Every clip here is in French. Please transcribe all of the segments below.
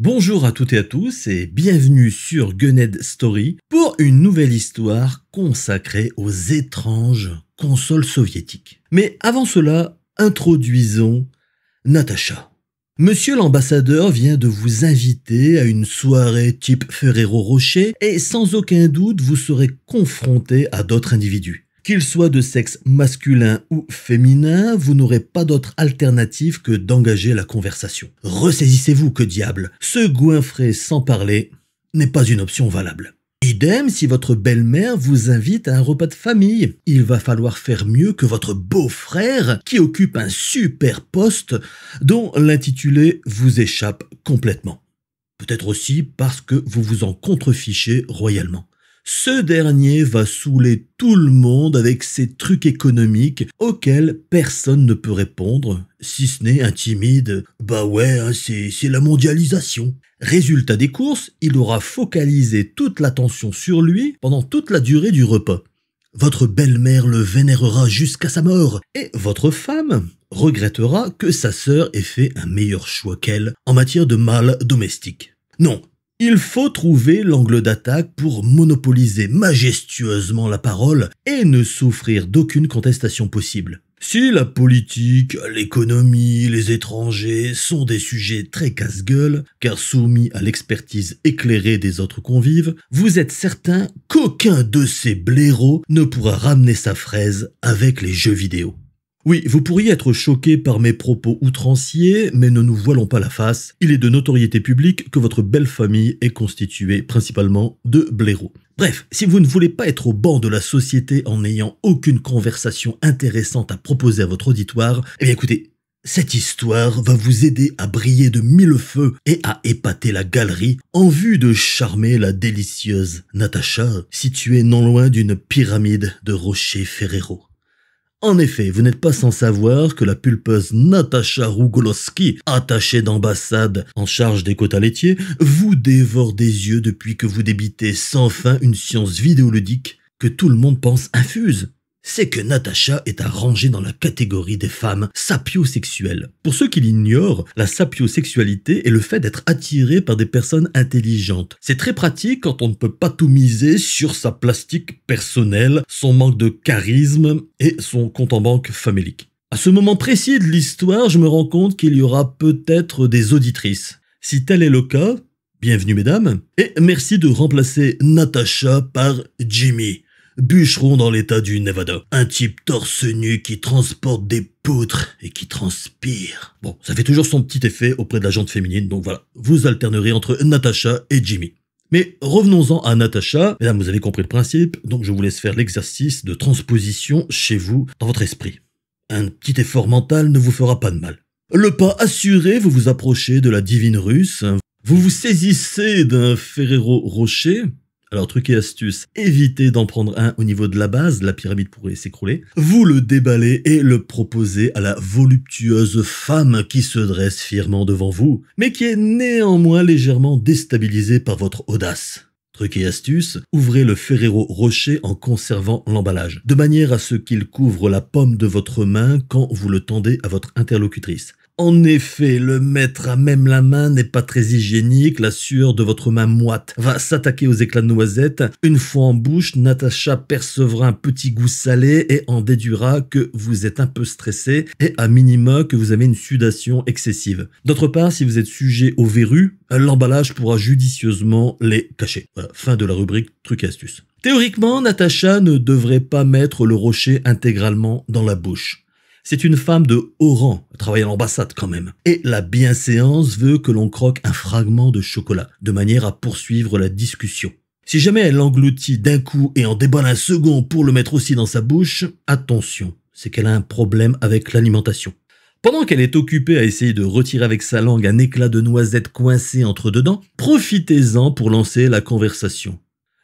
Bonjour à toutes et à tous et bienvenue sur Gunhead Story pour une nouvelle histoire consacrée aux étranges consoles soviétiques. Mais avant cela, introduisons Natacha. Monsieur l'ambassadeur vient de vous inviter à une soirée type Ferrero Rocher et sans aucun doute vous serez confronté à d'autres individus. Qu'ils soient de sexe masculin ou féminin, vous n'aurez pas d'autre alternative que d'engager la conversation. Ressaisissez-vous, que diable, se goinfrer sans parler n'est pas une option valable. Idem si votre belle-mère vous invite à un repas de famille. Il va falloir faire mieux que votre beau-frère qui occupe un super poste dont l'intitulé vous échappe complètement. Peut-être aussi parce que vous vous en contrefichez royalement. Ce dernier va saouler tout le monde avec ses trucs économiques auxquels personne ne peut répondre, si ce n'est un timide « Bah ouais, hein, c'est la mondialisation ». Résultat des courses, il aura focalisé toute l'attention sur lui pendant toute la durée du repas. Votre belle-mère le vénérera jusqu'à sa mort et votre femme regrettera que sa sœur ait fait un meilleur choix qu'elle en matière de mâle domestique. Non. Il faut trouver l'angle d'attaque pour monopoliser majestueusement la parole et ne souffrir d'aucune contestation possible. Si la politique, l'économie, les étrangers sont des sujets très casse-gueule, car soumis à l'expertise éclairée des autres convives, vous êtes certain qu'aucun de ces blaireaux ne pourra ramener sa fraise avec les jeux vidéo. Oui, vous pourriez être choqué par mes propos outranciers, mais ne nous voilons pas la face. Il est de notoriété publique que votre belle famille est constituée principalement de blaireaux. Bref, si vous ne voulez pas être au banc de la société en n'ayant aucune conversation intéressante à proposer à votre auditoire, eh bien écoutez, cette histoire va vous aider à briller de mille feux et à épater la galerie en vue de charmer la délicieuse Natacha, située non loin d'une pyramide de rochers Ferrero. En effet, vous n'êtes pas sans savoir que la pulpeuse Natacha Rougolowski, attachée d'ambassade en charge des quotas laitiers, vous dévore des yeux depuis que vous débitez sans fin une science vidéoludique que tout le monde pense infuse. C'est que Natacha est à ranger dans la catégorie des femmes sapiosexuelles. Pour ceux qui l'ignorent, la sapiosexualité est le fait d'être attiré par des personnes intelligentes. C'est très pratique quand on ne peut pas tout miser sur sa plastique personnelle, son manque de charisme et son compte en banque famélique. À ce moment précis de l'histoire, je me rends compte qu'il y aura peut-être des auditrices. Si tel est le cas, bienvenue mesdames, et merci de remplacer Natacha par Jimmy. Bûcheron dans l'état du Nevada. Un type torse nu qui transporte des poutres et qui transpire. Bon, ça fait toujours son petit effet auprès de la jante féminine, donc voilà. Vous alternerez entre Natacha et Jimmy. Mais revenons-en à Natacha. Mesdames, vous avez compris le principe, donc je vous laisse faire l'exercice de transposition chez vous, dans votre esprit. Un petit effort mental ne vous fera pas de mal. Le pas assuré, vous vous approchez de la divine russe. Vous vous saisissez d'un Ferrero Rocher. Alors, truc et astuce, évitez d'en prendre un au niveau de la base, la pyramide pourrait s'écrouler. Vous le déballez et le proposez à la voluptueuse femme qui se dresse fièrement devant vous, mais qui est néanmoins légèrement déstabilisée par votre audace. Truc et astuce, ouvrez le Ferrero Rocher en conservant l'emballage, de manière à ce qu'il couvre la paume de votre main quand vous le tendez à votre interlocutrice. En effet, le mettre à même la main n'est pas très hygiénique, la sueur de votre main moite va s'attaquer aux éclats de noisettes. Une fois en bouche, Natacha percevra un petit goût salé et en déduira que vous êtes un peu stressé et à minima que vous avez une sudation excessive. D'autre part, si vous êtes sujet aux verrues, l'emballage pourra judicieusement les cacher. Voilà, fin de la rubrique trucs et astuces. Théoriquement, Natacha ne devrait pas mettre le rocher intégralement dans la bouche. C'est une femme de haut rang, elle travaille à l'ambassade quand même. Et la bienséance veut que l'on croque un fragment de chocolat, de manière à poursuivre la discussion. Si jamais elle l'engloutit d'un coup et en déballe un second pour le mettre aussi dans sa bouche, attention, c'est qu'elle a un problème avec l'alimentation. Pendant qu'elle est occupée à essayer de retirer avec sa langue un éclat de noisette coincé entre deux dents, profitez-en pour lancer la conversation.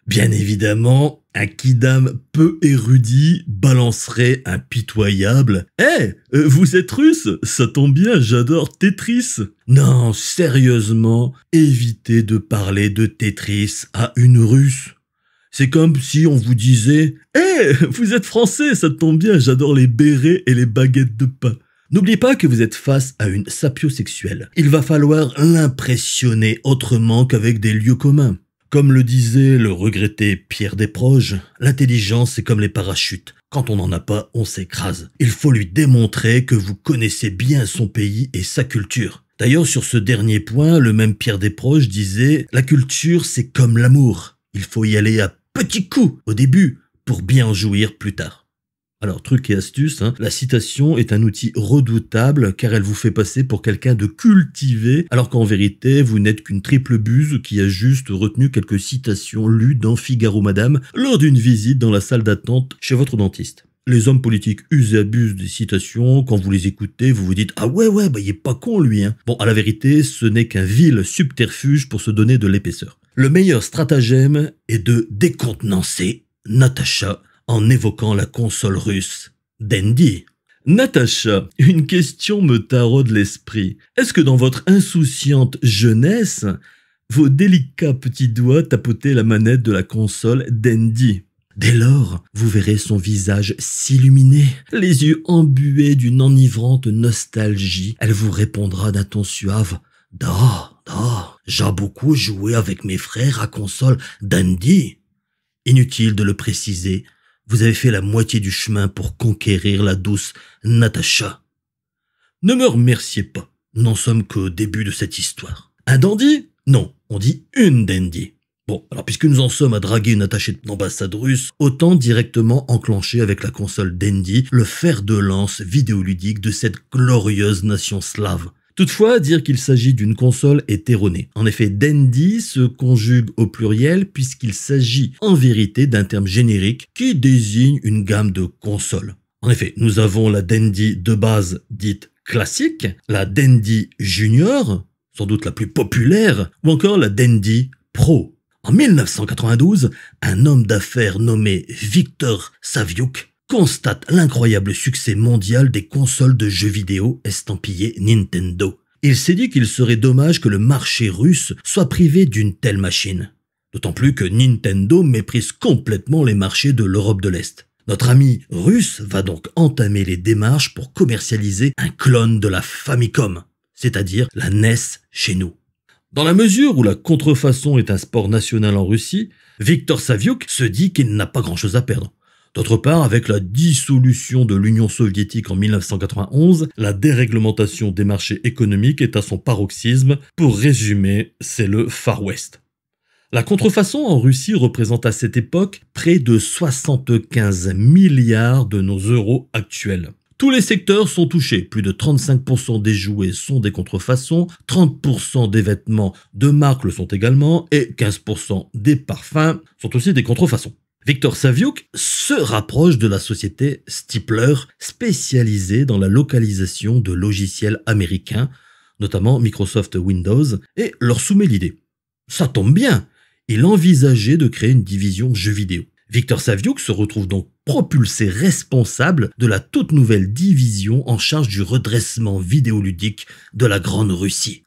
Bien évidemment, un kidam peu érudit balancerait un pitoyable « Eh, vous êtes russe? Ça tombe bien, j'adore Tetris !» Non, sérieusement, évitez de parler de Tetris à une russe. C'est comme si on vous disait « Eh, vous êtes français, ça tombe bien, j'adore les bérets et les baguettes de pain !» N'oubliez pas que vous êtes face à une sapiosexuelle. Il va falloir l'impressionner autrement qu'avec des lieux communs. Comme le disait le regretté Pierre Desproges, l'intelligence c'est comme les parachutes. Quand on n'en a pas, on s'écrase. Il faut lui démontrer que vous connaissez bien son pays et sa culture. D'ailleurs, sur ce dernier point, le même Pierre Desproges disait « La culture, c'est comme l'amour. Il faut y aller à petits coups au début pour bien en jouir plus tard. » Alors, truc et astuce, la citation est un outil redoutable car elle vous fait passer pour quelqu'un de cultivé, alors qu'en vérité, vous n'êtes qu'une triple buse qui a juste retenu quelques citations lues dans Figaro Madame lors d'une visite dans la salle d'attente chez votre dentiste. Les hommes politiques usent et abusent des citations, quand vous les écoutez, vous vous dites « Ah ouais, il est pas con lui !» Bon, à la vérité, ce n'est qu'un vil subterfuge pour se donner de l'épaisseur. Le meilleur stratagème est de décontenancer Natacha en évoquant la console russe Dendy. Natacha, une question me taraude l'esprit. Est-ce que dans votre insouciante jeunesse, vos délicats petits doigts tapotaient la manette de la console Dendy? Dès lors, vous verrez son visage s'illuminer, les yeux embués d'une enivrante nostalgie. Elle vous répondra d'un ton suave « Da, j'ai beaucoup joué avec mes frères à console Dendy. » Inutile de le préciser, vous avez fait la moitié du chemin pour conquérir la douce Natacha. Ne me remerciez pas, nous n'en sommes qu'au début de cette histoire. Un dandy? Non, on dit une dandy. Bon, alors puisque nous en sommes à draguer une attachée d'ambassade russe, autant directement enclencher avec la console Dendy le fer de lance vidéoludique de cette glorieuse nation slave. Toutefois, dire qu'il s'agit d'une console est erroné. En effet, Dendy se conjugue au pluriel puisqu'il s'agit en vérité d'un terme générique qui désigne une gamme de consoles. En effet, nous avons la Dendy de base dite classique, la Dendy Junior, sans doute la plus populaire, ou encore la Dendy Pro. En 1992, un homme d'affaires nommé Viktor Saviuk constate l'incroyable succès mondial des consoles de jeux vidéo estampillées Nintendo. Il s'est dit qu'il serait dommage que le marché russe soit privé d'une telle machine. D'autant plus que Nintendo méprise complètement les marchés de l'Europe de l'Est. Notre ami russe va donc entamer les démarches pour commercialiser un clone de la Famicom, c'est-à-dire la NES chez nous. Dans la mesure où la contrefaçon est un sport national en Russie, Viktor Saviuk se dit qu'il n'a pas grand-chose à perdre. D'autre part, avec la dissolution de l'Union soviétique en 1991, la déréglementation des marchés économiques est à son paroxysme. Pour résumer, c'est le Far West. La contrefaçon en Russie représente à cette époque près de 75 milliards de nos euros actuels. Tous les secteurs sont touchés, plus de 35% des jouets sont des contrefaçons, 30% des vêtements de marque le sont également, et 15% des parfums sont aussi des contrefaçons. Viktor Saviuk se rapproche de la société Stipler, spécialisée dans la localisation de logiciels américains, notamment Microsoft Windows, et leur soumet l'idée. Ça tombe bien, il envisageait de créer une division jeux vidéo. Viktor Saviuk se retrouve donc propulsé responsable de la toute nouvelle division en charge du redressement vidéoludique de la Grande Russie.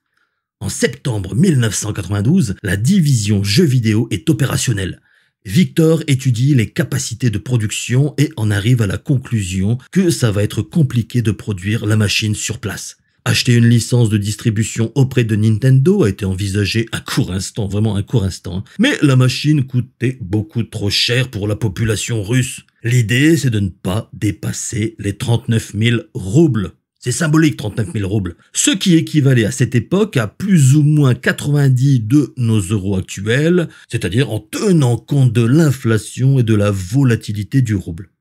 En septembre 1992, la division jeux vidéo est opérationnelle. Victor étudie les capacités de production et en arrive à la conclusion que ça va être compliqué de produire la machine sur place. Acheter une licence de distribution auprès de Nintendo a été envisagé à court instant, vraiment un court instant. Mais la machine coûtait beaucoup trop cher pour la population russe. L'idée, c'est de ne pas dépasser les 39 000 roubles. C'est symbolique, 39 000 roubles. Ce qui équivalait à cette époque à plus ou moins 90 de nos euros actuels, c'est-à-dire en tenant compte de l'inflation et de la volatilité du rouble.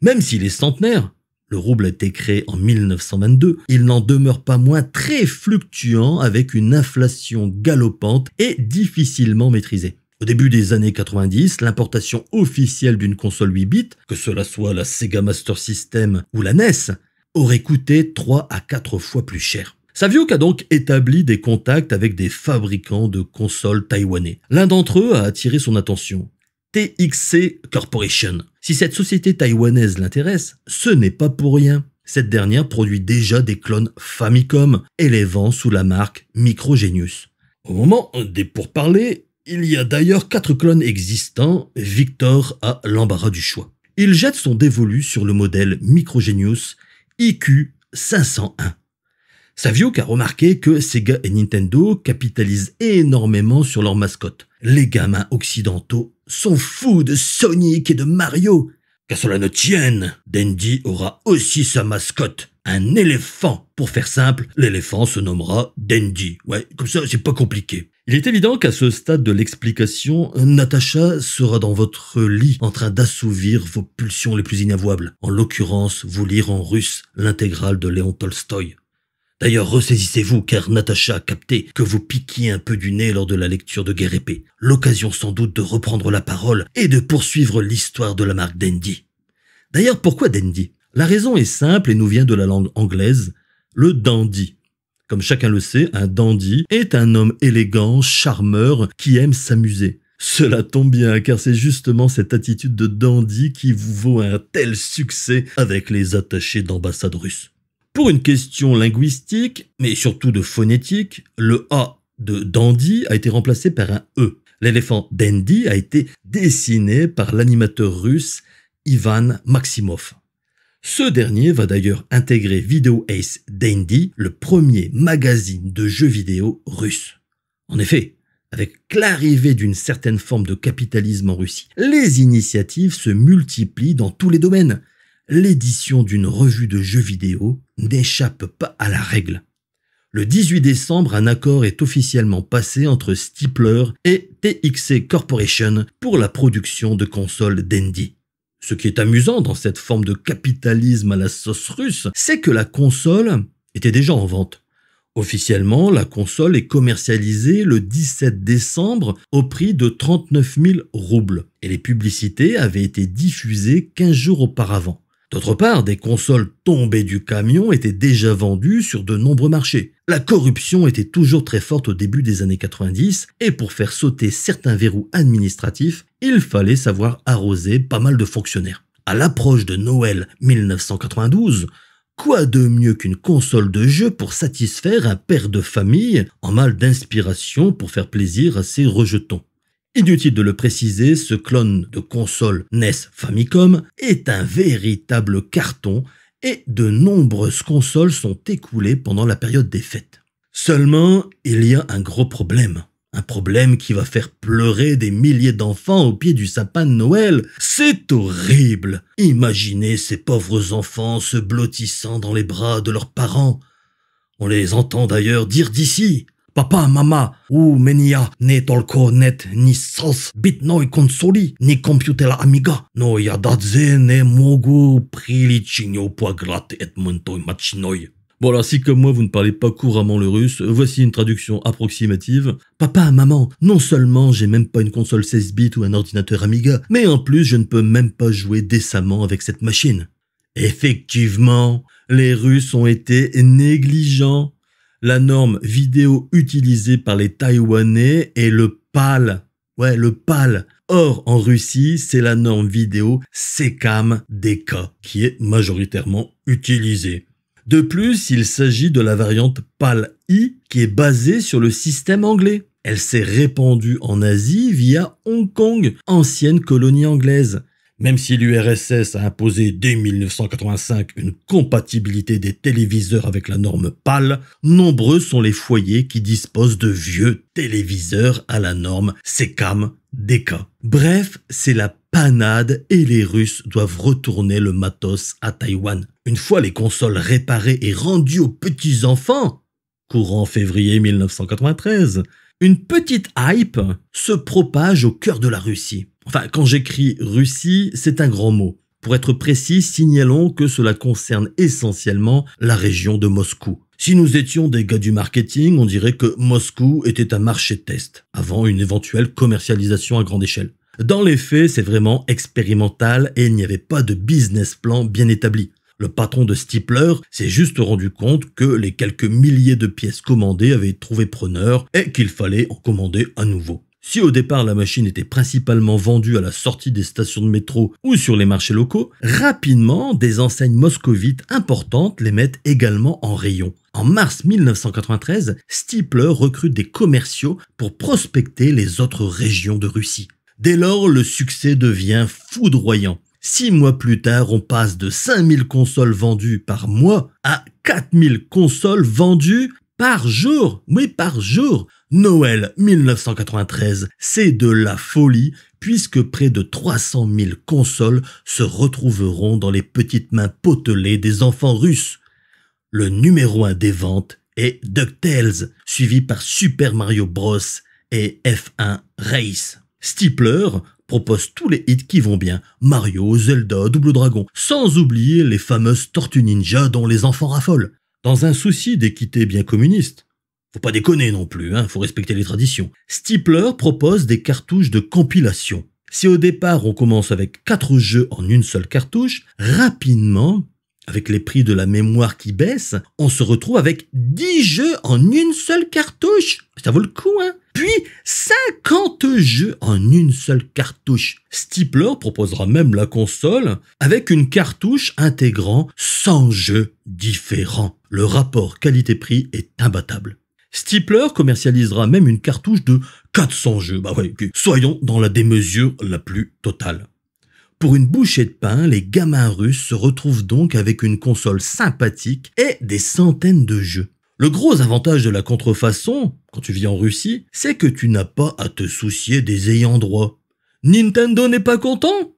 Même s'il est centenaire, le rouble a été créé en 1922, il n'en demeure pas moins très fluctuant avec une inflation galopante et difficilement maîtrisée. Au début des années 90, l'importation officielle d'une console 8 bits, que cela soit la Sega Master System ou la NES, aurait coûté 3 à 4 fois plus cher. Saviuk a donc établi des contacts avec des fabricants de consoles taïwanais. L'un d'entre eux a attiré son attention. TXC Corporation. Si cette société taïwanaise l'intéresse, ce n'est pas pour rien. Cette dernière produit déjà des clones Famicom et les vend sous la marque Microgenius. Au moment des pourparlers, il y a d'ailleurs 4 clones existants, Victor a l'embarras du choix. Il jette son dévolu sur le modèle Microgenius IQ 501. Saviez-vous qu'a remarqué que Sega et Nintendo capitalisent énormément sur leurs mascottes? Les gamins occidentaux sont fous de Sonic et de Mario. Qu'à cela ne tienne, Dendy aura aussi sa mascotte, un éléphant. Pour faire simple, l'éléphant se nommera Dendy. Ouais, comme ça, c'est pas compliqué. Il est évident qu'à ce stade de l'explication, Natacha sera dans votre lit en train d'assouvir vos pulsions les plus inavouables. En l'occurrence, vous lire en russe l'intégrale de Léon Tolstoï. D'ailleurs, ressaisissez-vous car Natacha a capté que vous piquiez un peu du nez lors de la lecture de Guerre épée. L'occasion sans doute de reprendre la parole et de poursuivre l'histoire de la marque Dendy. D'ailleurs, pourquoi Dendy? La raison est simple et nous vient de la langue anglaise, le dandy. Comme chacun le sait, un dandy est un homme élégant, charmeur, qui aime s'amuser. Cela tombe bien car c'est justement cette attitude de dandy qui vous vaut un tel succès avec les attachés d'ambassade russes. Pour une question linguistique, mais surtout de phonétique, le A de dandy a été remplacé par un E. L'éléphant Dendy a été dessiné par l'animateur russe Ivan Maximov. Ce dernier va d'ailleurs intégrer Video Ace Dandy, le premier magazine de jeux vidéo russe. En effet, avec l'arrivée d'une certaine forme de capitalisme en Russie, les initiatives se multiplient dans tous les domaines. L'édition d'une revue de jeux vidéo n'échappe pas à la règle. Le 18 décembre, un accord est officiellement passé entre Steepler et TXC Corporation pour la production de consoles Dendy. Ce qui est amusant dans cette forme de capitalisme à la sauce russe, c'est que la console était déjà en vente. Officiellement, la console est commercialisée le 17 décembre au prix de 39 000 roubles et les publicités avaient été diffusées 15 jours auparavant. D'autre part, des consoles tombées du camion étaient déjà vendues sur de nombreux marchés. La corruption était toujours très forte au début des années 90 et pour faire sauter certains verrous administratifs, il fallait savoir arroser pas mal de fonctionnaires. À l'approche de Noël 1992, quoi de mieux qu'une console de jeu pour satisfaire un père de famille en mal d'inspiration pour faire plaisir à ses rejetons? Inutile de le préciser, ce clone de console NES Famicom est un véritable carton et de nombreuses consoles sont écoulées pendant la période des fêtes. Seulement, il y a un gros problème. Un problème qui va faire pleurer des milliers d'enfants au pied du sapin de Noël. C'est horrible. Imaginez ces pauvres enfants se blottissant dans les bras de leurs parents. On les entend d'ailleurs dire d'ici. Papa, mama, menia ne tolko net ni sals bitnoj konsoli ni komputera amiga. No yadadze ne mogu prilichinio poagrate et montoj machinoj. Bon alors si comme moi vous ne parlez pas couramment le russe, voici une traduction approximative. Papa, maman, non seulement j'ai même pas une console 16 bits ou un ordinateur Amiga, mais en plus je ne peux même pas jouer décemment avec cette machine. Effectivement, les Russes ont été négligents. La norme vidéo utilisée par les Taïwanais est le PAL. Ouais, le PAL. Or, en Russie, c'est la norme vidéo SECAM-DK qui est majoritairement utilisée. De plus, il s'agit de la variante PAL-I qui est basée sur le système anglais. Elle s'est répandue en Asie via Hong Kong, ancienne colonie anglaise. Même si l'URSS a imposé dès 1985 une compatibilité des téléviseurs avec la norme PAL, nombreux sont les foyers qui disposent de vieux téléviseurs à la norme SECAM-DK. Bref, c'est la panade et les Russes doivent retourner le matos à Taïwan. Une fois les consoles réparées et rendues aux petits-enfants, courant février 1993, une petite hype se propage au cœur de la Russie. Enfin, quand j'écris Russie, c'est un grand mot. Pour être précis, signalons que cela concerne essentiellement la région de Moscou. Si nous étions des gars du marketing, on dirait que Moscou était un marché test, avant une éventuelle commercialisation à grande échelle. Dans les faits, c'est vraiment expérimental et il n'y avait pas de business plan bien établi. Le patron de Steepler s'est juste rendu compte que les quelques milliers de pièces commandées avaient trouvé preneur et qu'il fallait en commander un nouveau. Si au départ la machine était principalement vendue à la sortie des stations de métro ou sur les marchés locaux, rapidement des enseignes moscovites importantes les mettent également en rayon. En mars 1993, Steepler recrute des commerciaux pour prospecter les autres régions de Russie. Dès lors, le succès devient foudroyant. 6 mois plus tard, on passe de 5000 consoles vendues par mois à 4000 consoles vendues par jour. Oui, par jour. Noël 1993, c'est de la folie puisque près de 300 000 consoles se retrouveront dans les petites mains potelées des enfants russes. Le numéro 1 des ventes est DuckTales, suivi par Super Mario Bros et F1 Race. Stippler propose tous les hits qui vont bien, Mario, Zelda, Double Dragon, sans oublier les fameuses Tortues Ninja dont les enfants raffolent. Dans un souci d'équité bien communiste, faut pas déconner non plus, faut respecter les traditions. Stippler propose des cartouches de compilation. Si au départ on commence avec 4 jeux en une seule cartouche, rapidement, avec les prix de la mémoire qui baissent, on se retrouve avec 10 jeux en une seule cartouche. Ça vaut le coup, Puis 50 jeux en une seule cartouche. Stippler proposera même la console avec une cartouche intégrant 100 jeux différents. Le rapport qualité-prix est imbattable. Stippler commercialisera même une cartouche de 400 jeux. Soyons dans la démesure la plus totale. Pour une bouchée de pain, les gamins russes se retrouvent donc avec une console sympathique et des centaines de jeux. Le gros avantage de la contrefaçon, quand tu vis en Russie, c'est que tu n'as pas à te soucier des ayants droit. Nintendo n'est pas content ?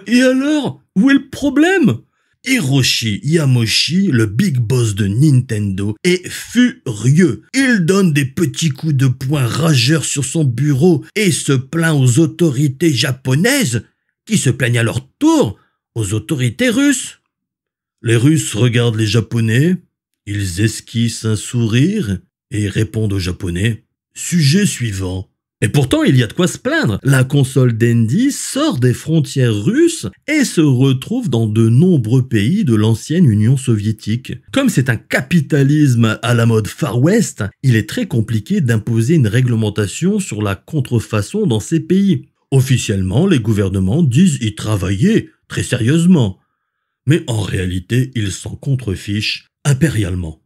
Et alors ? Où est le problème ? Hiroshi Yamauchi, le big boss de Nintendo, est furieux. Il donne des petits coups de poing rageurs sur son bureau et se plaint aux autorités japonaises qui se plaignent à leur tour aux autorités russes. Les Russes regardent les Japonais, ils esquissent un sourire et répondent aux Japonais « Sujet suivant ». Et pourtant, il y a de quoi se plaindre. La console Dendy sort des frontières russes et se retrouve dans de nombreux pays de l'ancienne Union soviétique. Comme c'est un capitalisme à la mode Far West, il est très compliqué d'imposer une réglementation sur la contrefaçon dans ces pays. Officiellement, les gouvernements disent y travailler très sérieusement. Mais en réalité, ils s'en contrefichent impérialement.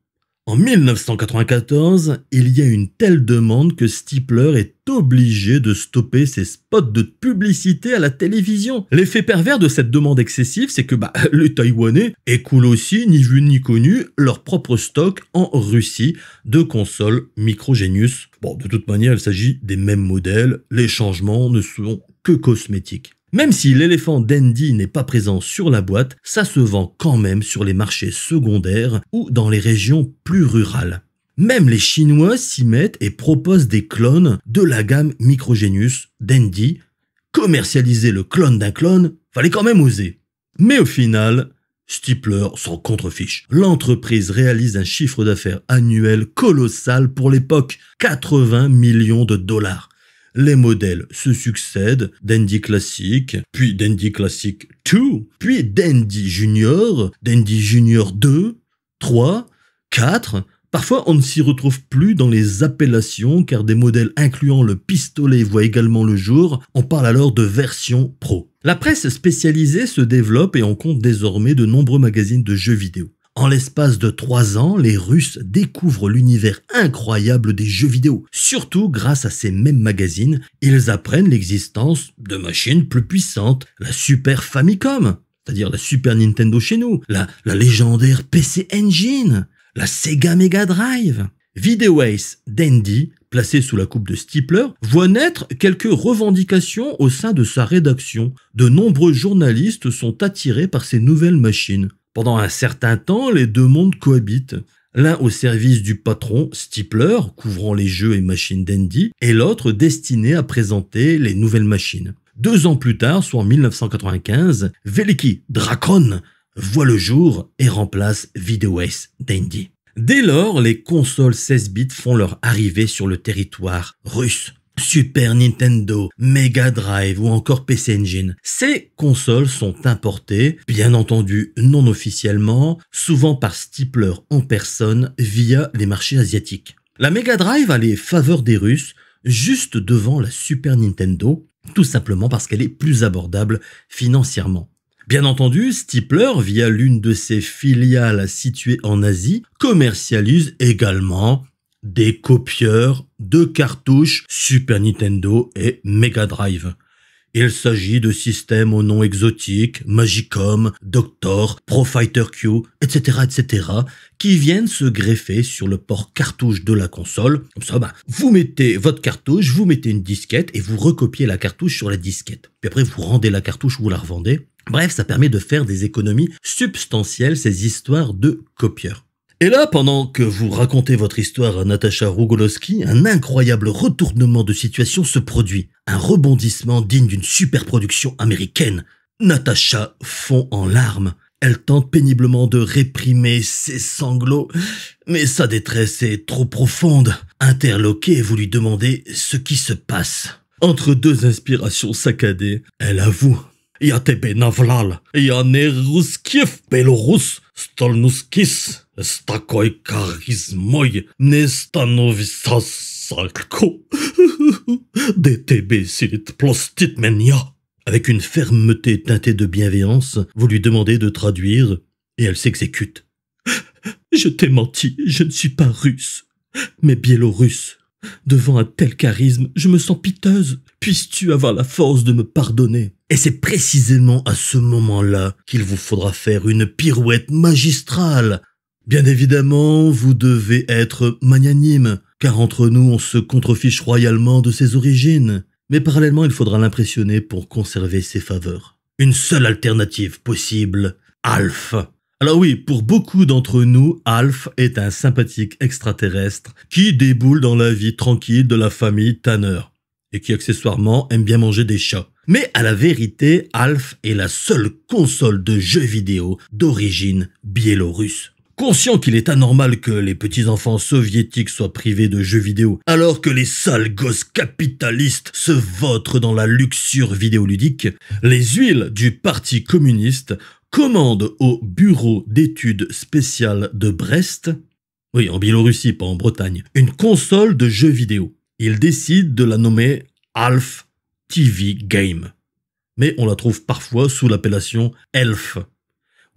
En 1994, il y a une telle demande que Stippler est obligé de stopper ses spots de publicité à la télévision. L'effet pervers de cette demande excessive, c'est que les Taïwanais écoulent aussi, ni vu ni connu, leur propre stock en Russie de consoles Microgenius. De toute manière, il s'agit des mêmes modèles, les changements ne sont que cosmétiques. Même si l'éléphant Dendy n'est pas présent sur la boîte, ça se vend quand même sur les marchés secondaires ou dans les régions plus rurales. Même les Chinois s'y mettent et proposent des clones de la gamme Microgenius Dendy. Commercialiser le clone d'un clone, fallait quand même oser. Mais au final, Stippler s'en contrefiche. L'entreprise réalise un chiffre d'affaires annuel colossal pour l'époque, 80 millions de dollars. Les modèles se succèdent, Dendy Classic, puis Dendy Classic 2, puis Dendy Junior 2, 3, 4. Parfois, on ne s'y retrouve plus dans les appellations car des modèles incluant le pistolet voient également le jour. On parle alors de version pro. La presse spécialisée se développe et on compte désormais de nombreux magazines de jeux vidéo. En l'espace de 3 ans, les Russes découvrent l'univers incroyable des jeux vidéo. Surtout grâce à ces mêmes magazines, ils apprennent l'existence de machines plus puissantes, la Super Famicom, c'est-à-dire la Super Nintendo chez nous, la légendaire PC Engine, la Sega Mega Drive. Video Ace Dendy, placé sous la coupe de Stippler, voit naître quelques revendications au sein de sa rédaction. De nombreux journalistes sont attirés par ces nouvelles machines. Pendant un certain temps, les deux mondes cohabitent. L'un au service du patron, Stippler, couvrant les jeux et machines Dendy, et l'autre destiné à présenter les nouvelles machines. 2 ans plus tard, soit en 1995, Veliki Drakon voit le jour et remplace Video Ace Dendy. Dès lors, les consoles 16 bits font leur arrivée sur le territoire russe. Super Nintendo, Mega Drive ou encore PC Engine. Ces consoles sont importées, bien entendu non officiellement, souvent par Stippler en personne via les marchés asiatiques. La Mega Drive a les faveurs des Russes juste devant la Super Nintendo, tout simplement parce qu'elle est plus abordable financièrement. Bien entendu, Stippler, via l'une de ses filiales situées en Asie, commercialise également des copieurs de cartouches Super Nintendo et Mega Drive. Il s'agit de systèmes au nom exotique, Magicom, Doctor, Profighter Q, etc., qui viennent se greffer sur le port cartouche de la console. Comme ça, vous mettez votre cartouche, vous mettez une disquette et vous recopiez la cartouche sur la disquette. Puis après, vous rendez la cartouche ou vous la revendez. Bref, ça permet de faire des économies substantielles, ces histoires de copieurs. Et là, pendant que vous racontez votre histoire à Natasha Rougolowski, un incroyable retournement de situation se produit. Un rebondissement digne d'une superproduction américaine. Natasha fond en larmes. Elle tente péniblement de réprimer ses sanglots, mais sa détresse est trop profonde. Interloquée, vous lui demandez ce qui se passe. Entre deux inspirations saccadées, elle avoue. Я тебе наврал. Я не русских, белорус, столнускис. С такой харизмой не становится салько. De тебе сидит простит меня. Avec une fermeté teintée de bienveillance, vous lui demandez de traduire et elle s'exécute. Je t'ai menti, je ne suis pas russe, mais biélorusse. Devant un tel charisme, je me sens piteuse. Puisses-tu avoir la force de me pardonner? Et c'est précisément à ce moment-là qu'il vous faudra faire une pirouette magistrale. Bien évidemment, vous devez être magnanime, car entre nous, on se contrefiche royalement de ses origines. Mais parallèlement, il faudra l'impressionner pour conserver ses faveurs. Une seule alternative possible, Alf. Alors oui, pour beaucoup d'entre nous, Alf est un sympathique extraterrestre qui déboule dans la vie tranquille de la famille Tanner et qui accessoirement aime bien manger des chats. Mais à la vérité, Alf est la seule console de jeux vidéo d'origine biélorusse. Conscient qu'il est anormal que les petits-enfants soviétiques soient privés de jeux vidéo, alors que les sales gosses capitalistes se vautrent dans la luxure vidéoludique, les huiles du Parti communiste commandent au Bureau d'études spéciales de Brest, oui en Biélorussie, pas en Bretagne, une console de jeux vidéo. Ils décident de la nommer Alf TV Game, mais on la trouve parfois sous l'appellation Elf.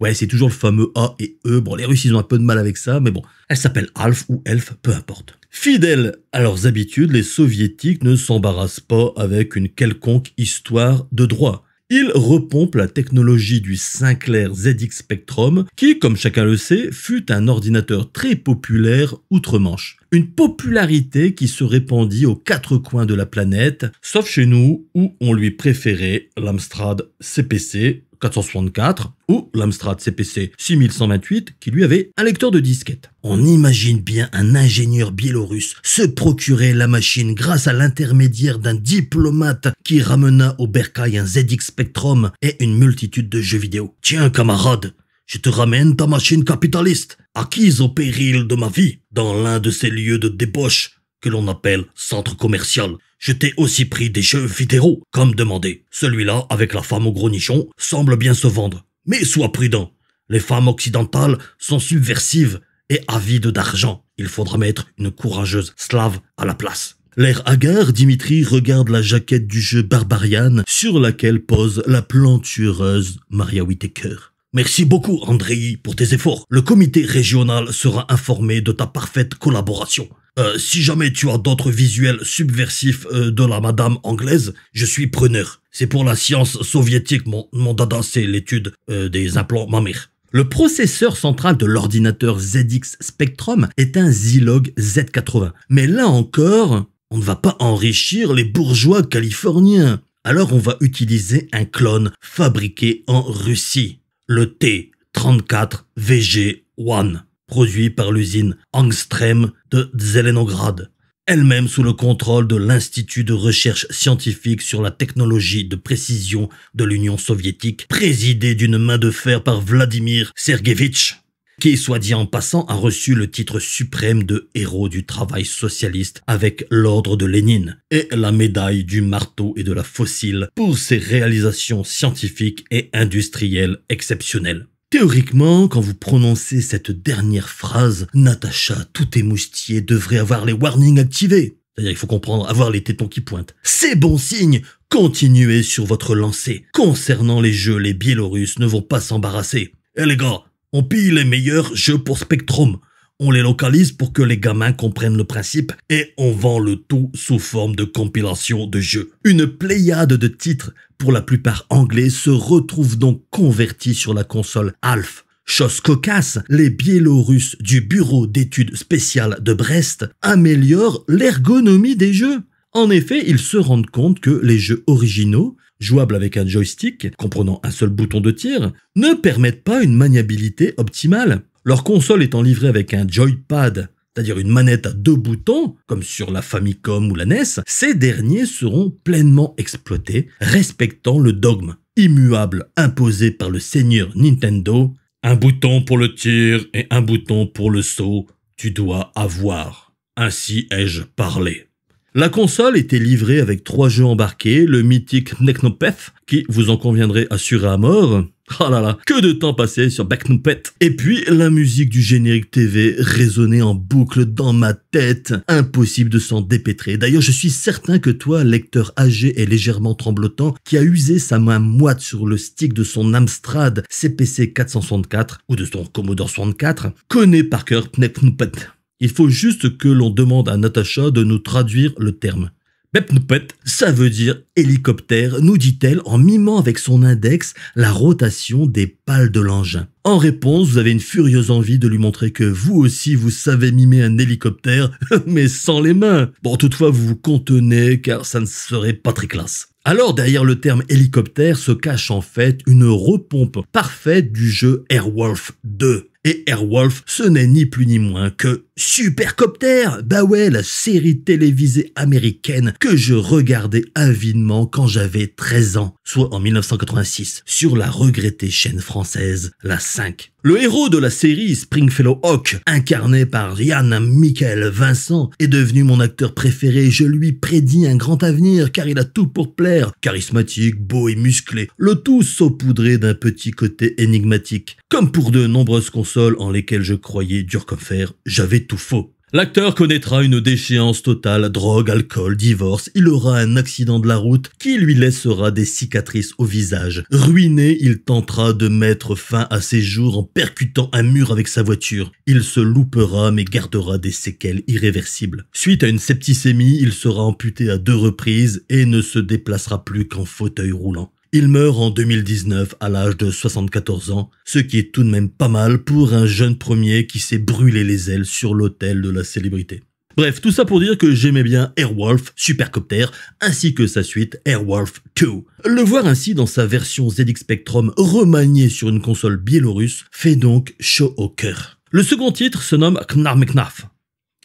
Ouais, c'est toujours le fameux A et E. Bon, les Russes, ils ont un peu de mal avec ça, mais bon, elle s'appelle Alf ou Elf, peu importe. Fidèles à leurs habitudes, les Soviétiques ne s'embarrassent pas avec une quelconque histoire de droit. Ils repompent la technologie du Sinclair ZX Spectrum, qui, comme chacun le sait, fut un ordinateur très populaire outre-Manche. Une popularité qui se répandit aux quatre coins de la planète, sauf chez nous, où on lui préférait l'Amstrad CPC 464 ou l'Amstrad CPC 6128 qui lui avait un lecteur de disquette. On imagine bien un ingénieur biélorusse se procurer la machine grâce à l'intermédiaire d'un diplomate qui ramena au bercail un ZX Spectrum et une multitude de jeux vidéo. Tiens camarade, je te ramène ta machine capitaliste, acquise au péril de ma vie, dans l'un de ces lieux de débauche que l'on appelle centre commercial. Je t'ai aussi pris des jeux vidéo, comme demandé. Celui-là, avec la femme au gros nichon, semble bien se vendre. Mais sois prudent. Les femmes occidentales sont subversives et avides d'argent. Il faudra mettre une courageuse slave à la place. L'air hagard, Dimitri regarde la jaquette du jeu Barbarian sur laquelle pose la plantureuse Maria Whittaker. Merci beaucoup, Andrei, pour tes efforts. Le comité régional sera informé de ta parfaite collaboration. Si jamais tu as d'autres visuels subversifs de la madame anglaise, je suis preneur. C'est pour la science soviétique, mon dada, c'est l'étude des implants mammaires. Le processeur central de l'ordinateur ZX Spectrum est un Zilog Z80. Mais là encore, on ne va pas enrichir les bourgeois californiens. Alors on va utiliser un clone fabriqué en Russie. Le T34VG1, produit par l'usine Angstrom de Zelenograd, elle-même sous le contrôle de l'Institut de recherche scientifique sur la technologie de précision de l'Union soviétique, présidé d'une main de fer par Vladimir Serguevitch, qui, soit dit en passant, a reçu le titre suprême de héros du travail socialiste avec l'ordre de Lénine et la médaille du marteau et de la fossile pour ses réalisations scientifiques et industrielles exceptionnelles. Théoriquement, quand vous prononcez cette dernière phrase, Natacha, tout émoustillée, devrait avoir les warnings activés. C'est-à-dire il faut comprendre, avoir les tétons qui pointent. C'est bon signe. Continuez sur votre lancée. Concernant les jeux, les Biélorusses ne vont pas s'embarrasser. Eh les gars, on pille les meilleurs jeux pour Spectrum. On les localise pour que les gamins comprennent le principe et on vend le tout sous forme de compilation de jeux. Une pléiade de titres, pour la plupart anglais, se retrouve donc convertis sur la console Alf. Chose cocasse, les Biélorusses du Bureau d'études spéciales de Brest améliorent l'ergonomie des jeux. En effet, ils se rendent compte que les jeux originaux, jouables avec un joystick comprenant un seul bouton de tir, ne permettent pas une maniabilité optimale. Leur console étant livrée avec un joypad, c'est-à-dire une manette à 2 boutons, comme sur la Famicom ou la NES, ces derniers seront pleinement exploités, respectant le dogme immuable imposé par le seigneur Nintendo. Un bouton pour le tir et un bouton pour le saut, tu dois avoir. Ainsi ai-je parlé. La console était livrée avec 3 jeux embarqués, le mythique Neknopeth, qui, vous en conviendrez, assuré à mort. Oh là là, que de temps passé sur Beknopeth. Et puis, la musique du générique TV résonnait en boucle dans ma tête. Impossible de s'en dépêtrer. D'ailleurs, je suis certain que toi, lecteur âgé et légèrement tremblotant, qui a usé sa main moite sur le stick de son Amstrad CPC 464 ou de son Commodore 64, connaît par cœur Beknopeth. Il faut juste que l'on demande à Natacha de nous traduire le terme. Beknopeth, ça veut dire hélicoptère, nous dit-elle en mimant avec son index la rotation des pales de l'engin. En réponse, vous avez une furieuse envie de lui montrer que vous aussi vous savez mimer un hélicoptère, mais sans les mains. Bon, toutefois, vous vous contenez car ça ne serait pas très classe. Alors, derrière le terme hélicoptère se cache en fait une repompe parfaite du jeu Airwolf 2. Et Airwolf, ce n'est ni plus ni moins que Supercopter. Bah ouais, la série télévisée américaine que je regardais avidement quand j'avais 13 ans, soit en 1986, sur la regrettée chaîne française, la 5. Le héros de la série, Stringfellow Hawk, incarné par Ian Michael Vincent, est devenu mon acteur préféré. Je lui prédis un grand avenir car il a tout pour plaire. Charismatique, beau et musclé, le tout saupoudré d'un petit côté énigmatique. Comme pour de nombreuses consoles en lesquelles je croyais dur comme fer, j'avais tout faux. L'acteur connaîtra une déchéance totale, drogue, alcool, divorce, il aura un accident de la route qui lui laissera des cicatrices au visage. Ruiné, il tentera de mettre fin à ses jours en percutant un mur avec sa voiture. Il se loupera mais gardera des séquelles irréversibles. Suite à une septicémie, il sera amputé à 2 reprises et ne se déplacera plus qu'en fauteuil roulant. Il meurt en 2019 à l'âge de 74 ans, ce qui est tout de même pas mal pour un jeune premier qui s'est brûlé les ailes sur l'autel de la célébrité. Bref, tout ça pour dire que j'aimais bien Airwolf Supercopter ainsi que sa suite Airwolf 2. Le voir ainsi dans sa version ZX Spectrum remaniée sur une console biélorusse fait donc chaud au cœur. Le second titre se nomme Knarmeknaf.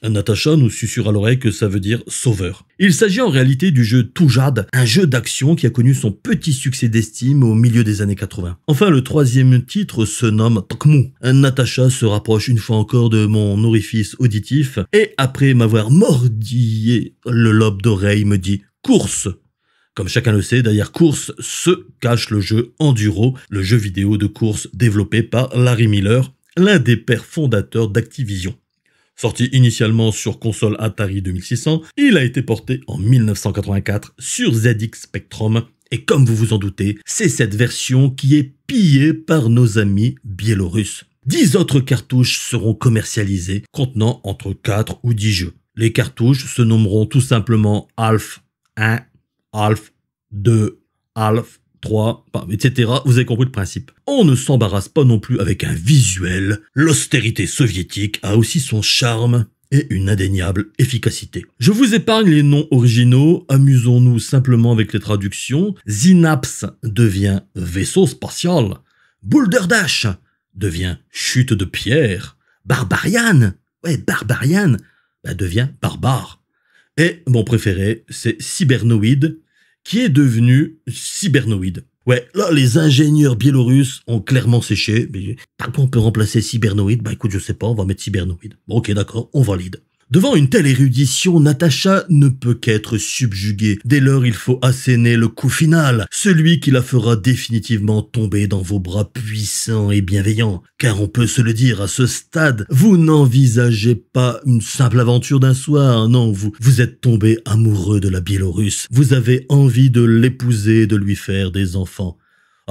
Natacha nous susurre à l'oreille que ça veut dire sauveur. Il s'agit en réalité du jeu Toujad, un jeu d'action qui a connu son petit succès d'estime au milieu des années 80. Enfin, le troisième titre se nomme Tokmu. Natacha se rapproche une fois encore de mon orifice auditif et après m'avoir mordillé le lobe d'oreille me dit course. Comme chacun le sait, derrière course se cache le jeu Enduro, le jeu vidéo de course développé par Larry Miller, l'un des pères fondateurs d'Activision. Sorti initialement sur console Atari 2600, il a été porté en 1984 sur ZX Spectrum et comme vous vous en doutez, c'est cette version qui est pillée par nos amis biélorusses. 10 autres cartouches seront commercialisées contenant entre 4 ou 10 jeux. Les cartouches se nommeront tout simplement Alf 1, Alf 2, Alf 3, etc. Vous avez compris le principe. On ne s'embarrasse pas non plus avec un visuel. L'austérité soviétique a aussi son charme et une indéniable efficacité. Je vous épargne les noms originaux, amusons-nous simplement avec les traductions. Synapse devient vaisseau spatial. Boulder Dash devient chute de pierre. Barbarian, devient barbare. Et mon préféré, c'est Cybernoïde, qui est devenu cybernoïde. Ouais, là, les ingénieurs biélorusses ont clairement séché. Mais par quoi on peut remplacer cybernoïde? Bah écoute, je sais pas, on va mettre cybernoïde. Bon, ok, d'accord, on valide. Devant une telle érudition, Natacha ne peut qu'être subjuguée. Dès lors, il faut asséner le coup final, celui qui la fera définitivement tomber dans vos bras puissants et bienveillants. Car on peut se le dire, à ce stade, vous n'envisagez pas une simple aventure d'un soir, non, vous êtes tombé amoureux de la Biélorusse. Vous avez envie de l'épouser, de lui faire des enfants.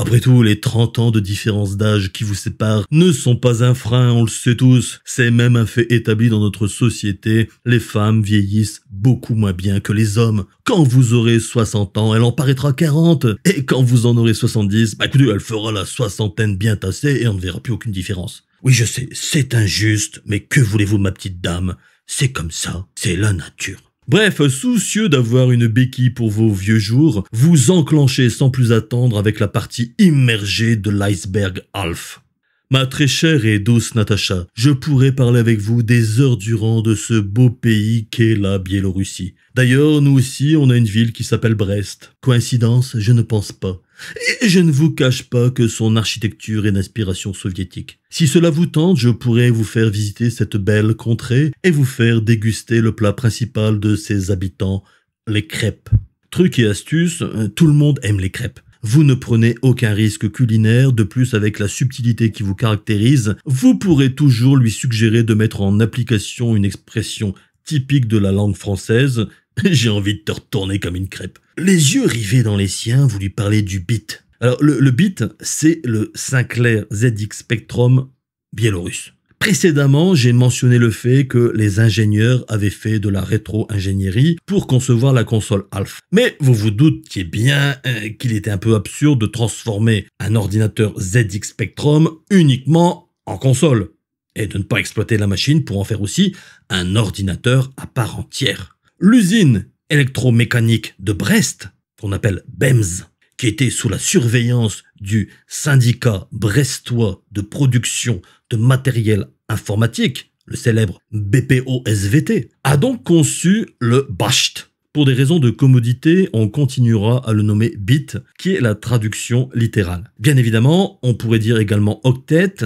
Après tout, les 30 ans de différence d'âge qui vous séparent ne sont pas un frein, on le sait tous. C'est même un fait établi dans notre société. Les femmes vieillissent beaucoup moins bien que les hommes. Quand vous aurez 60 ans, elle en paraîtra 40. Et quand vous en aurez 70, écoutez, elle fera la soixantaine bien tassée et on ne verra plus aucune différence. Oui, je sais, c'est injuste, mais que voulez-vous, ma petite dame? C'est comme ça, c'est la nature. Bref, soucieux d'avoir une béquille pour vos vieux jours, vous enclenchez sans plus attendre avec la partie immergée de l'iceberg Alf. Ma très chère et douce Natacha, je pourrais parler avec vous des heures durant de ce beau pays qu'est la Biélorussie. D'ailleurs, nous aussi, on a une ville qui s'appelle Brest. Coïncidence? Je ne pense pas. Et je ne vous cache pas que son architecture est d'inspiration soviétique. Si cela vous tente, je pourrais vous faire visiter cette belle contrée et vous faire déguster le plat principal de ses habitants, les crêpes. Truc et astuce, tout le monde aime les crêpes. Vous ne prenez aucun risque culinaire, de plus avec la subtilité qui vous caractérise, vous pourrez toujours lui suggérer de mettre en application une expression typique de la langue française. J'ai envie de te retourner comme une crêpe. Les yeux rivés dans les siens, vous lui parlez du BIT. Alors le BIT, c'est le Sinclair ZX Spectrum biélorusse. Précédemment, j'ai mentionné le fait que les ingénieurs avaient fait de la rétro-ingénierie pour concevoir la console Alf. Mais vous vous doutiez bien qu'il était un peu absurde de transformer un ordinateur ZX Spectrum uniquement en console et de ne pas exploiter la machine pour en faire aussi un ordinateur à part entière. L'usine électromécanique de Brest, qu'on appelle BEMS, qui était sous la surveillance du syndicat brestois de production de matériel informatique, le célèbre BPO-SVT, a donc conçu le BASHT. Pour des raisons de commodité, on continuera à le nommer BIT, qui est la traduction littérale. Bien évidemment, on pourrait dire également octet,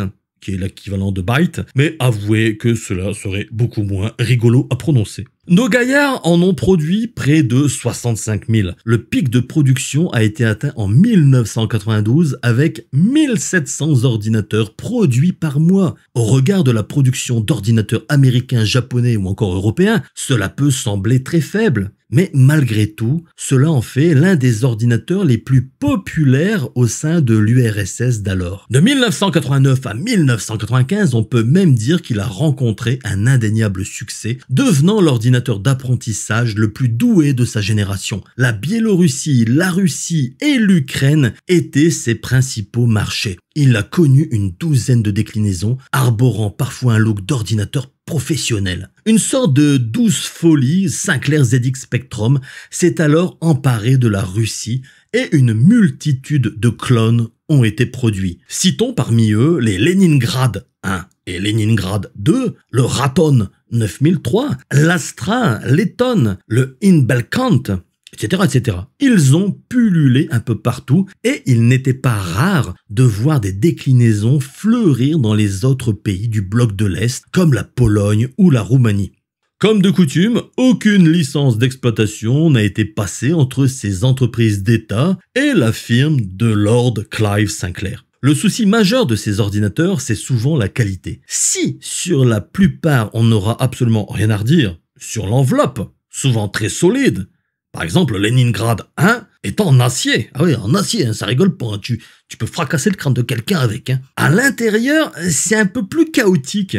qui est l'équivalent de byte, mais avouez que cela serait beaucoup moins rigolo à prononcer. Nos gaillards en ont produit près de 65 000. Le pic de production a été atteint en 1992 avec 1700 ordinateurs produits par mois. Au regard de la production d'ordinateurs américains, japonais ou encore européens, cela peut sembler très faible. Mais malgré tout, cela en fait l'un des ordinateurs les plus populaires au sein de l'URSS d'alors. De 1989 à 1995, on peut même dire qu'il a rencontré un indéniable succès, devenant l'ordinateur d'apprentissage le plus doué de sa génération. La Biélorussie, la Russie et l'Ukraine étaient ses principaux marchés. Il a connu une douzaine de déclinaisons, arborant parfois un look d'ordinateur professionnel. Une sorte de douce folie, Sinclair ZX Spectrum s'est alors emparé de la Russie et une multitude de clones ont été produits. Citons parmi eux les Leningrad 1 et Leningrad 2, le Raton 9003, l'Astra, l'Eton, le Inbelkant, etc., etc. Ils ont pullulé un peu partout et il n'était pas rare de voir des déclinaisons fleurir dans les autres pays du bloc de l'Est, comme la Pologne ou la Roumanie. Comme de coutume, aucune licence d'exploitation n'a été passée entre ces entreprises d'État et la firme de Lord Clive Sinclair. Le souci majeur de ces ordinateurs, c'est souvent la qualité. Si sur la plupart on n'aura absolument rien à redire, sur l'enveloppe, souvent très solide, par exemple, le Leningrad 1 est en acier. Ah oui, en acier, hein, ça rigole pas. Hein. Tu peux fracasser le crâne de quelqu'un avec. Hein. À l'intérieur, c'est un peu plus chaotique.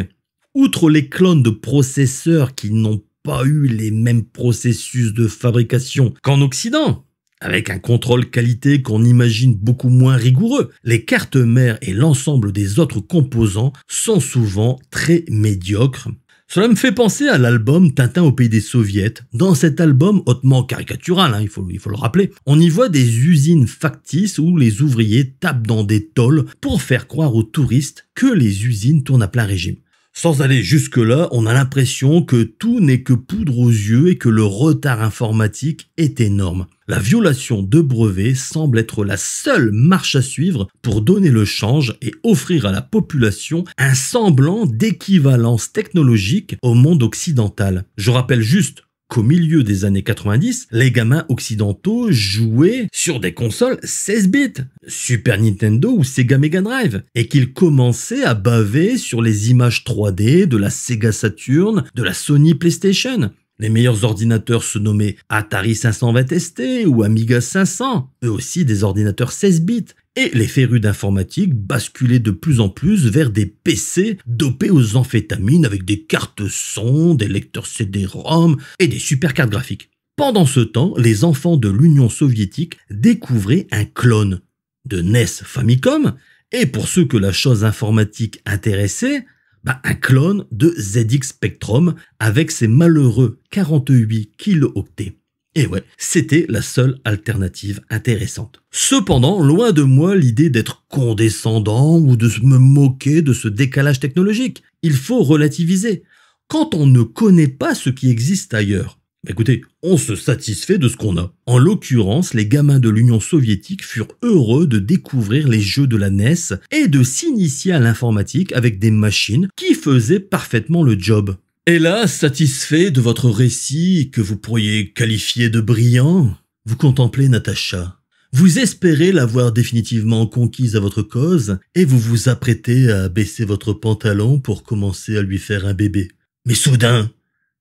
Outre les clones de processeurs qui n'ont pas eu les mêmes processus de fabrication qu'en Occident, avec un contrôle qualité qu'on imagine beaucoup moins rigoureux, les cartes mères et l'ensemble des autres composants sont souvent très médiocres. Cela me fait penser à l'album Tintin au pays des soviets. Dans cet album hautement caricatural, il faut le rappeler, on y voit des usines factices où les ouvriers tapent dans des tôles pour faire croire aux touristes que les usines tournent à plein régime. Sans aller jusque-là, on a l'impression que tout n'est que poudre aux yeux et que le retard informatique est énorme. La violation de brevets semble être la seule marche à suivre pour donner le change et offrir à la population un semblant d'équivalence technologique au monde occidental. Je rappelle juste qu'au milieu des années 90, les gamins occidentaux jouaient sur des consoles 16 bits, Super Nintendo ou Sega Mega Drive, et qu'ils commençaient à baver sur les images 3D de la Sega Saturn, de la Sony PlayStation. Les meilleurs ordinateurs se nommaient Atari 520 ST ou Amiga 500, eux aussi des ordinateurs 16 bits. Et les férus d'informatique basculaient de plus en plus vers des PC dopés aux amphétamines avec des cartes son, des lecteurs CD-ROM et des super cartes graphiques. Pendant ce temps, les enfants de l'Union soviétique découvraient un clone de NES Famicom et pour ceux que la chose informatique intéressait, un clone de ZX Spectrum avec ses malheureux 48 kilooctets. Et ouais, c'était la seule alternative intéressante. Cependant, loin de moi l'idée d'être condescendant ou de me moquer de ce décalage technologique. Il faut relativiser. Quand on ne connaît pas ce qui existe ailleurs, écoutez, on se satisfait de ce qu'on a. En l'occurrence, les gamins de l'Union soviétique furent heureux de découvrir les jeux de la NES et de s'initier à l'informatique avec des machines qui faisaient parfaitement le job. Et là, satisfait de votre récit que vous pourriez qualifier de brillant, vous contemplez Natacha. Vous espérez l'avoir définitivement conquise à votre cause et vous vous apprêtez à baisser votre pantalon pour commencer à lui faire un bébé. Mais soudain,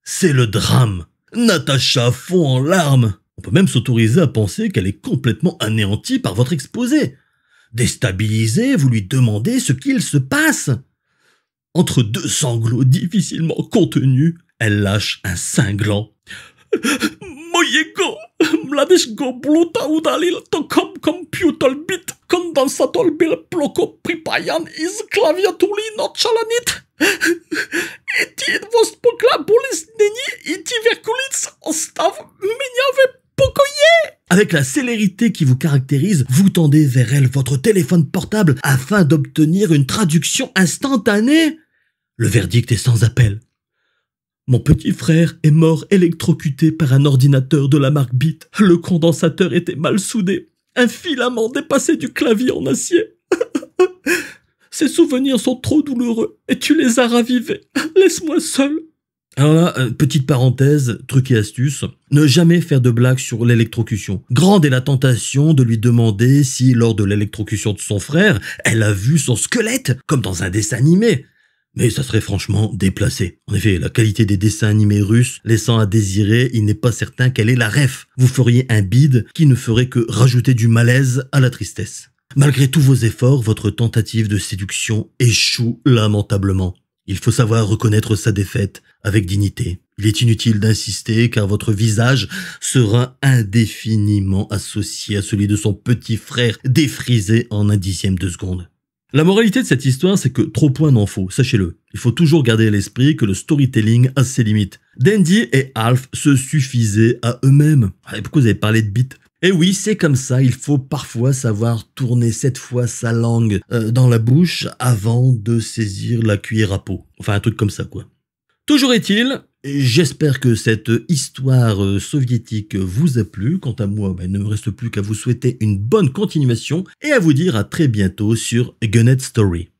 c'est le drame. Natacha fond en larmes. On peut même s'autoriser à penser qu'elle est complètement anéantie par votre exposé. Déstabilisée, vous lui demandez ce qu'il se passe. Entre deux sanglots difficilement contenus, elle lâche un cinglant. Mojego, mladeczko bluta udalil to computer bit kondensator bil ploko pripajan iz klawiatury noczalanit. Iti dwostpokla bolesneni iti verkulic ostav meniave pokoye. Avec la célérité qui vous caractérise, vous tendez vers elle votre téléphone portable afin d'obtenir une traduction instantanée. Le verdict est sans appel. Mon petit frère est mort électrocuté par un ordinateur de la marque Bit. Le condensateur était mal soudé. Un filament dépassait du clavier en acier. Ces souvenirs sont trop douloureux et tu les as ravivés. Laisse-moi seul. Alors là, petite parenthèse, truc et astuce, ne jamais faire de blagues sur l'électrocution. Grande est la tentation de lui demander si, lors de l'électrocution de son frère, elle a vu son squelette, comme dans un dessin animé. Mais ça serait franchement déplacé. En effet, la qualité des dessins animés russes laissant à désirer, il n'est pas certain quelle est la ref. Vous feriez un bide qui ne ferait que rajouter du malaise à la tristesse. Malgré tous vos efforts, votre tentative de séduction échoue lamentablement. Il faut savoir reconnaître sa défaite avec dignité. Il est inutile d'insister car votre visage sera indéfiniment associé à celui de son petit frère défrisé en un dixième de seconde. La moralité de cette histoire, c'est que trop point n'en faut, sachez-le. Il faut toujours garder à l'esprit que le storytelling a ses limites. Dandy et Alf se suffisaient à eux-mêmes. Pourquoi vous avez parlé de bite? Et oui, c'est comme ça, il faut parfois savoir tourner 7 fois sa langue dans la bouche avant de saisir la cuillère à peau. Enfin, un truc comme ça, quoi. Toujours est-il, j'espère que cette histoire soviétique vous a plu. Quant à moi, il ne me reste plus qu'à vous souhaiter une bonne continuation et à vous dire à très bientôt sur Gunhead Story.